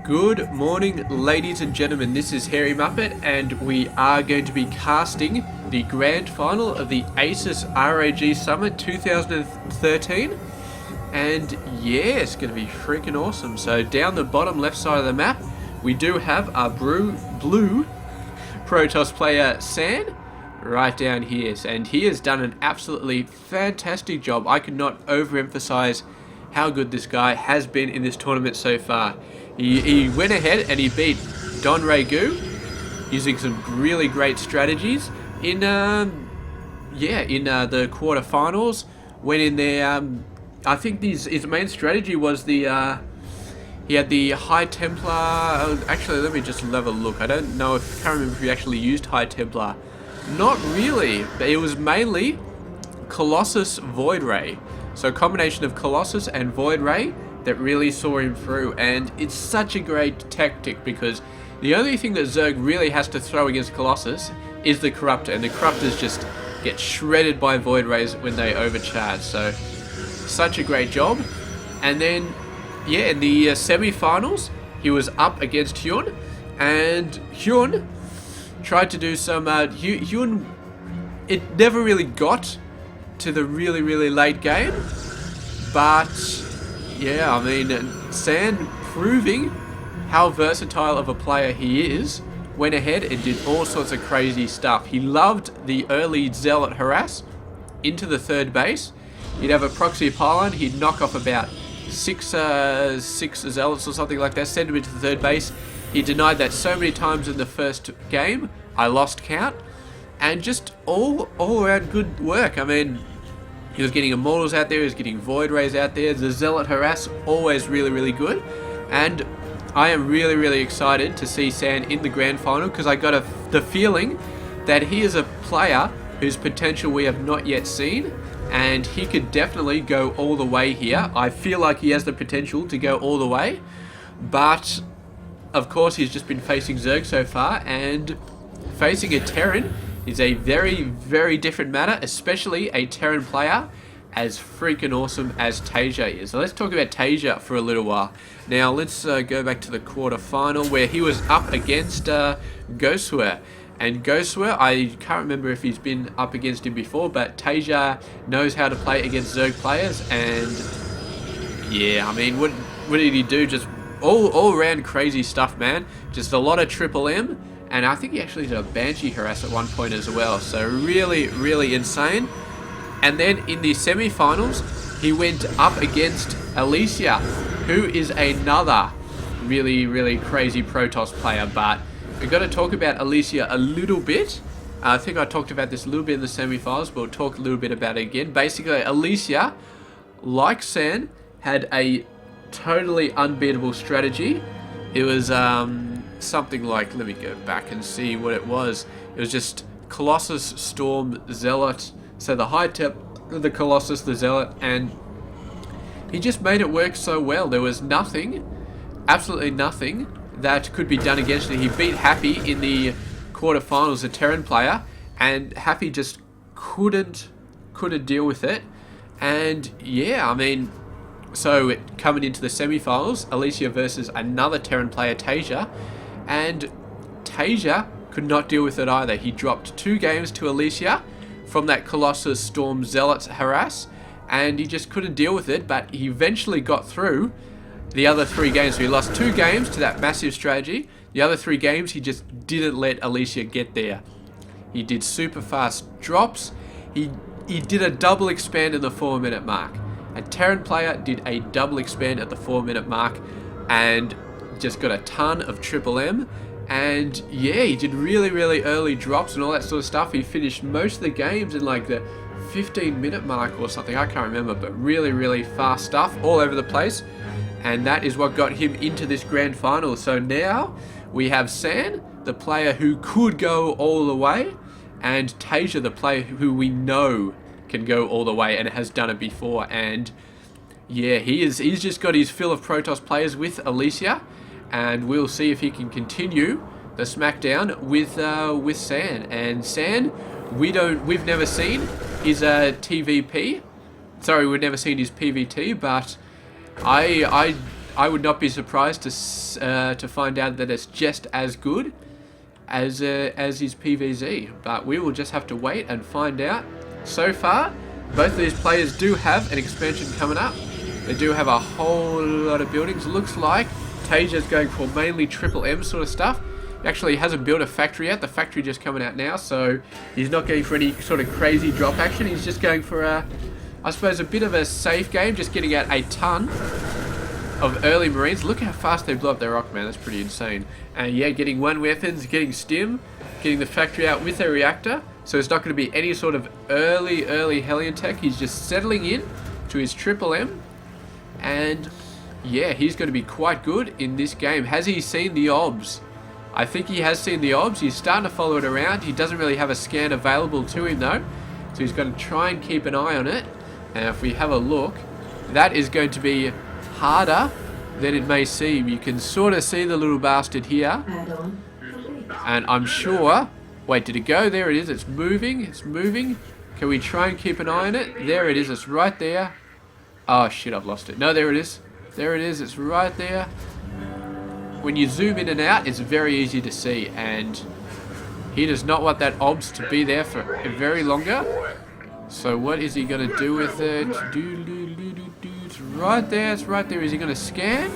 Good morning, ladies and gentlemen. This is Hairy Muppet, and we are going to be casting the grand final of the ASUS ROG Summit 2013. And yeah, it's going to be freaking awesome. So down the bottom left side of the map, we do have our blue Protoss player San right down here, and he has done an absolutely fantastic job. I could not overemphasize how good this guy has been in this tournament so far. He went ahead and he beat Don Regu using some really great strategies in the quarterfinals. Went in there. I think his main strategy was he had the High Templar. Actually, let me just have a look. I don't know if I can't remember if he actually used High Templar. Not really, but it was mainly Colossus Void Ray. So a combination of Colossus and Void Ray that really saw him through, and it's such a great tactic because the only thing that Zerg really has to throw against Colossus is the Corruptor, and the Corruptors just get shredded by Void Rays when they overcharge. So such a great job. And then yeah, in the semi-finals he was up against Hyun, and Hyun tried to do some Hyun, it never really got to the really late game, but yeah, I mean, San, proving how versatile of a player he is, went ahead and did all sorts of crazy stuff. He loved the early Zealot harass into the third base. He'd have a proxy pylon, he'd knock off about six Zealots or something like that, send him into the third base. He denied that so many times in the first game, I lost count, and just all around good work. I mean, he was getting Immortals out there, he was getting Void Rays out there, the Zealot harass, always really good. And I am really excited to see San in the grand final, because I got the feeling that he is a player whose potential we have not yet seen, and he could definitely go all the way here. I feel like he has the potential to go all the way, but of course he's just been facing Zerg so far, and facing a Terran is a very different matter, especially a Terran player as freaking awesome as TaeJa is. So let's talk about TaeJa for a little while. Now let's go back to the quarterfinal where he was up against Ghostware. And Ghostware, I can't remember if he's been up against him before, but TaeJa knows how to play against Zerg players, and yeah, I mean, what did he do? Just all around crazy stuff, man. Just a lot of triple M. And I think he actually did a Banshee harass at one point as well. So really insane. And then in the semi-finals, he went up against Alicia, who is another really crazy Protoss player. But we've got to talk about Alicia a little bit. I think I talked about this a little bit in the semi-finals, but we'll talk a little bit about it again. Basically, Alicia, like San, had a totally unbeatable strategy. It was something like, let me go back and see what it was. It was just Colossus, Storm, Zealot. So the High Tep, the Colossus, the Zealot, and he just made it work so well. There was nothing, absolutely nothing, that could be done against it. He beat Happy in the quarterfinals, a Terran player, and Happy just couldn't deal with it. And yeah, I mean, so coming into the semi-finals, Alicia versus another Terran player, TaeJa, and TaeJa could not deal with it either. He dropped 2 games to Alicia from that Colossus, Storm, Zealots harass, and he just couldn't deal with it, but he eventually got through the other 3 games. So he lost 2 games to that massive strategy. The other 3 games, he just didn't let Alicia get there. He did super fast drops. He did a double expand in the 4-minute mark. A Terran player did a double expand at the 4-minute mark and just got a ton of triple M. And yeah, he did really early drops and all that sort of stuff. He finished most of the games in like the 15-minute mark or something. I can't remember, but really fast stuff all over the place. And that is what got him into this grand final. So now we have San, the player who could go all the way, and TaeJa, the player who we know can go all the way and has done it before. And yeah, he's just got his fill of Protoss players with Alicia, and we'll see if he can continue the smackdown with San. And San, we've never seen his TVP. Sorry, we've never seen his PVT, but I I would not be surprised to find out that it's just as good as his PVZ. But we will just have to wait and find out. So far, both of these players do have an expansion coming up. They do have a whole lot of buildings. Looks like TaeJa's going for mainly triple M sort of stuff. He actually hasn't built a factory yet. The factory just coming out now, so he's not going for any sort of crazy drop action. He's just going for I suppose a bit of a safe game, just getting out a ton of early Marines. Look how fast they blow up their rock, man. That's pretty insane. And yeah, getting one weapons, getting stim, getting the factory out with a reactor. So it's not going to be any sort of early Hellion tech. He's just settling in to his triple M. And yeah, he's going to be quite good in this game. Has he seen the obs? I think he has seen the obs. He's starting to follow it around. He doesn't really have a scan available to him though. So he's going to try and keep an eye on it. And if we have a look, that is going to be harder than it may seem. You can sort of see the little bastard here. And I'm sure... Wait, did it go? There it is. It's moving. It's moving. Can we try and keep an eye on it? There it is. It's right there. Oh, shit. I've lost it. No, there it is. There it is. It's right there. When you zoom in and out, it's very easy to see. And he does not want that obs to be there for very longer. So what is he going to do with it? It's right there. It's right there. Is he going to scan?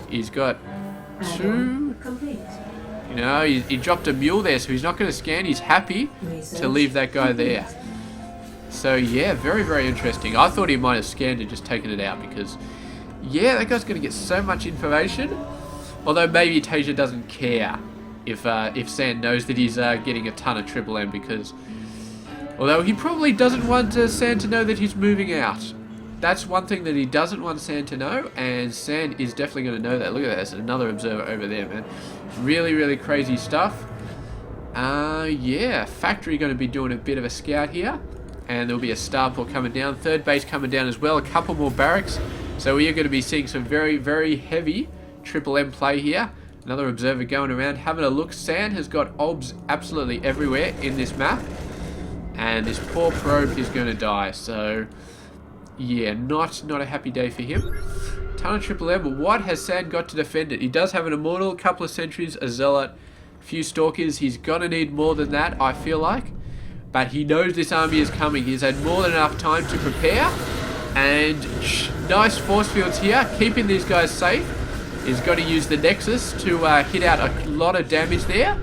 He's got 2... You know, he dropped a mule there, so he's not going to scan. He's happy to leave that guy there. So, yeah, very interesting. I thought he might have scanned and just taken it out because, yeah, that guy's going to get so much information. Although maybe TaeJa doesn't care if Sand knows that he's getting a ton of triple M because... Although he probably doesn't want Sand to know that he's moving out. That's one thing that he doesn't want Sand to know, and Sand is definitely going to know that. Look at that, there's another observer over there, man. Really crazy stuff. Yeah, factory going to be doing a bit of a scout here, and there'll be a starport coming down, third base coming down as well, a couple more barracks. So we are going to be seeing some very heavy triple M play here. Another observer going around, having a look. Sand has got obs absolutely everywhere in this map, and this poor probe is going to die. So yeah, not a happy day for him. Ton of triple M, but what has Sand got to defend it? He does have an immortal, a couple of sentries, a zealot, a few stalkers. He's gonna need more than that, I feel like. But he knows this army is coming. He's had more than enough time to prepare. And nice force fields here, keeping these guys safe. He's got to use the Nexus to hit out a lot of damage there.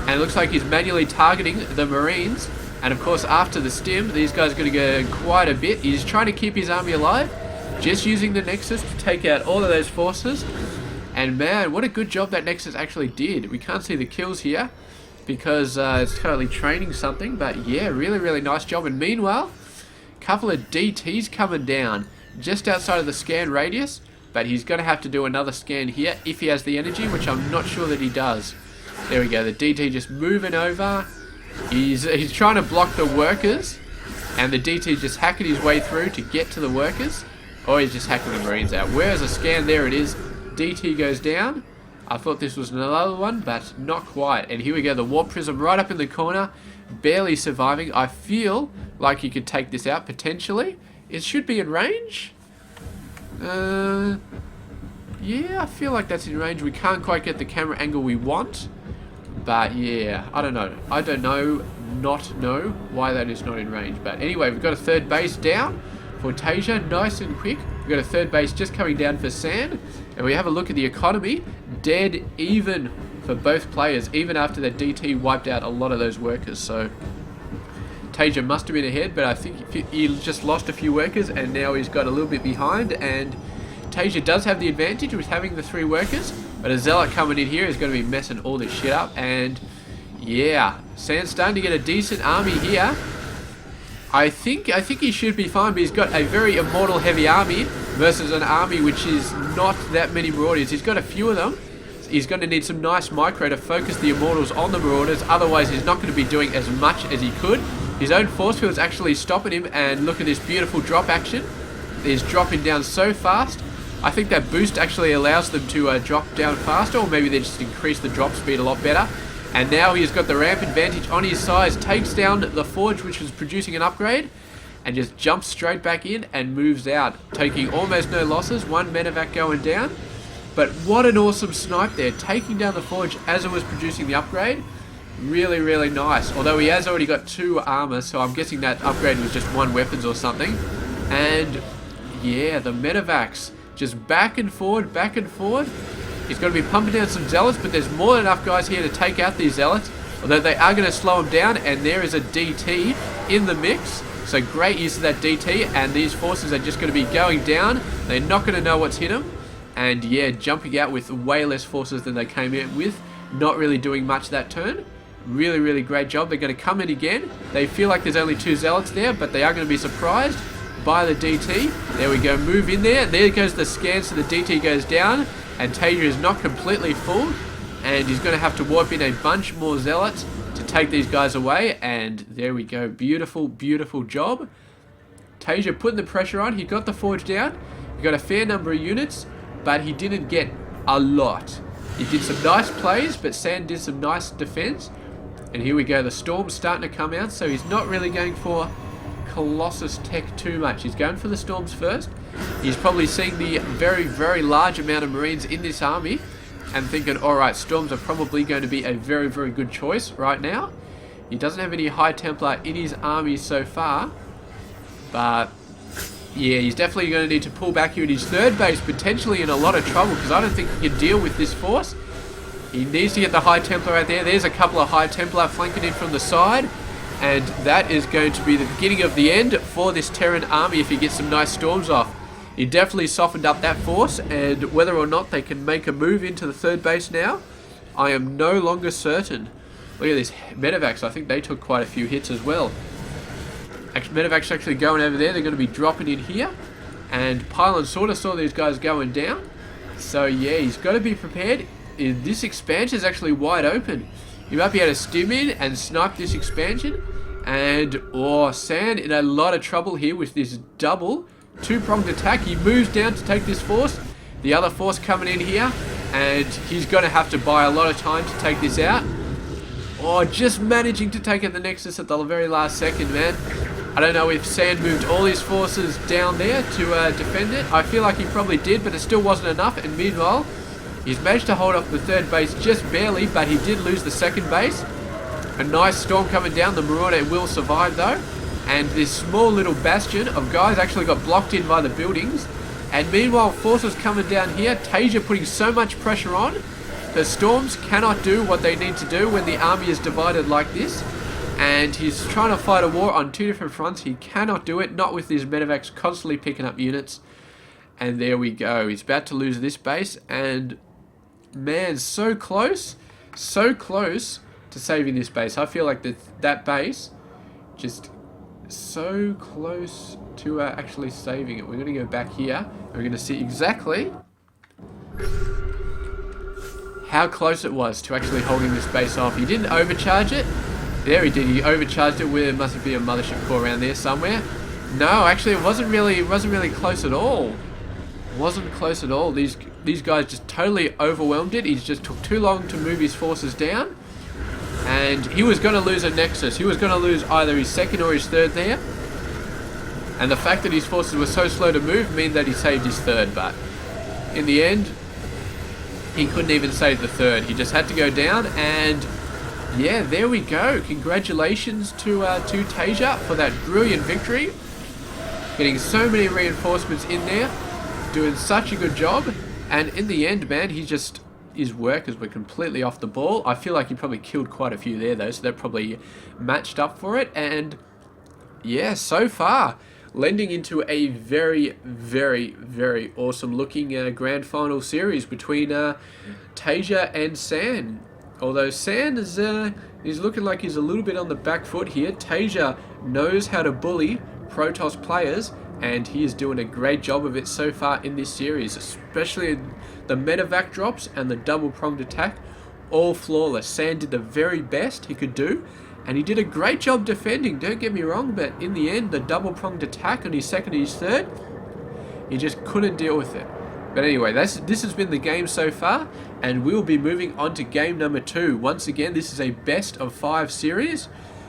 And it looks like he's manually targeting the Marines. And of course, after the stim, these guys are going to go quite a bit. He's trying to keep his army alive, just using the Nexus to take out all of those forces. And man, what a good job that Nexus actually did. We can't see the kills here because it's totally training something. But yeah, really nice job. And meanwhile, a couple of DTs coming down just outside of the scan radius. But he's going to have to do another scan here if he has the energy, which I'm not sure that he does. There we go, the DT just moving over. He's trying to block the workers, and the DT just hacking his way through to get to the workers, or he's just hacking the Marines out. Where's a scan? There it is. DT goes down. I thought this was another one, but not quite. And here we go, the Warp Prism right up in the corner, barely surviving. I feel like you could take this out potentially. It should be in range. Yeah, I feel like that's in range. We can't quite get the camera angle we want. But yeah, I don't know. I don't know why that is not in range. But anyway, we've got a third base down for TaeJa, nice and quick. We've got a third base just coming down for Sand. And we have a look at the economy. Dead even for both players, even after that DT wiped out a lot of those workers. So TaeJa must have been ahead, but I think he just lost a few workers and now he's got a little bit behind. And TaeJa does have the advantage with having the 3 workers. But a zealot coming in here is going to be messing all this shit up. And yeah, Sand's starting to get a decent army here. I think he should be fine, but he's got a very immortal heavy army versus an army which is not that many Marauders. He's got a few of them. He's going to need some nice micro to focus the immortals on the Marauders. Otherwise, he's not going to be doing as much as he could. His own force field is actually stopping him. And look at this beautiful drop action. He's dropping down so fast. I think that boost actually allows them to drop down faster, or maybe they just increase the drop speed a lot better. And now he's got the ramp advantage on his side, takes down the Forge, which was producing an upgrade. and just jumps straight back in and moves out, taking almost no losses. One medevac going down. But what an awesome snipe there, taking down the Forge as it was producing the upgrade. Really, really nice. Although he has already got 2 armor, so I'm guessing that upgrade was just 1 weapons or something. And yeah, the medevacs just back and forward, back and forward. He's going to be pumping down some zealots, but there's more than enough guys here to take out these zealots. Although they are going to slow him down, and there is a DT in the mix. So great use of that DT, and these forces are just going to be going down. They're not going to know what's hit them. And yeah, jumping out with way less forces than they came in with. Not really doing much that turn. Really, really great job. They're going to come in again. They feel like there's only 2 zealots there, but they are going to be surprised by the DT. There we go, move in there. There goes the scan, so the DT goes down. And TaeJa is not completely full. And he's going to have to warp in a bunch more zealots to take these guys away. And there we go. Beautiful, beautiful job. TaeJa putting the pressure on. He got the Forge down. He got a fair number of units, but he didn't get a lot. He did some nice plays, but Sand did some nice defense. And here we go. The Storm's starting to come out, so he's not really going for Colossus Tech too much. He's going for the Storms first. He's probably seeing the very, very large amount of Marines in this army and thinking, alright, Storms are probably going to be a very, very good choice right now. He doesn't have any High Templar in his army so far, but yeah, he's definitely going to need to pull back here in his 3rd base, potentially in a lot of trouble, because I don't think he can deal with this force. He needs to get the High Templar out there. There's a couple of High Templar flanking in from the side, and that is going to be the beginning of the end for this Terran army if he gets some nice storms off. He definitely softened up that force, and whether or not they can make a move into the 3rd base now, I am no longer certain. Look at this, medevacs, I think they took quite a few hits as well. Medevacs actually going over there, they're going to be dropping in here, and Pylon sort of saw these guys going down, so yeah, he's got to be prepared. This expansion is actually wide open. You might be able to stim in and snipe this expansion, and oh, Sand in a lot of trouble here with this double 2-pronged attack. He moves down to take this force, the other force coming in here, and he's going to have to buy a lot of time to take this out. Oh, just managing to take out the Nexus at the very last second, man. I don't know if Sand moved all his forces down there to defend it. I feel like he probably did, but it still wasn't enough. And meanwhile, he's managed to hold off the 3rd base just barely, but he did lose the 2nd base. A nice storm coming down. The Marauder will survive though. And this small little bastion of guys actually got blocked in by the buildings. And meanwhile, forces coming down here. TaeJa putting so much pressure on. The Storms cannot do what they need to do when the army is divided like this. And he's trying to fight a war on 2 different fronts. He cannot do it, not with his medevacs constantly picking up units. And there we go. He's about to lose this base. And man, so close to saving this base. I feel like that base just so close to actually saving it. We're going to go back here. And we're going to see exactly how close it was to actually holding this base off. He didn't overcharge it. There he did. He overcharged it with, must be a mothership core around there somewhere. No, actually it wasn't really close at all. It wasn't close at all. These guys just totally overwhelmed it. He just took too long to move his forces down. And he was going to lose a Nexus. He was going to lose either his 2nd or his 3rd there. And the fact that his forces were so slow to move meant that he saved his 3rd. But in the end, he couldn't even save the 3rd. He just had to go down. And yeah, there we go. Congratulations to TaeJa for that brilliant victory. Getting so many reinforcements in there. Doing such a good job. And in the end, man, his workers were completely off the ball. I feel like he probably killed quite a few there, though, so they're probably matched up for it. And yeah, so far, lending into a very, very, very awesome looking grand final series between TaeJa and Sand. Although Sand is looking like he's a little bit on the back foot here. TaeJa knows how to bully Protoss players, and he is doing a great job of it so far in this series, especially the medevac drops and the double-pronged attack, all flawless. Sand did the very best he could do, and he did a great job defending, don't get me wrong, but in the end, the double-pronged attack on his 2nd and his 3rd, he just couldn't deal with it. But anyway, this has been the game so far, and we'll be moving on to game number 2. Once again, this is a best of 5 series,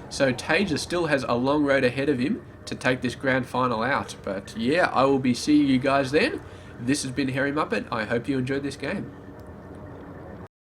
so TaeJa still has a long road ahead of him to take this grand final out. But yeah, I will be seeing you guys then. This has been Hairy Muppet. I hope you enjoyed this game.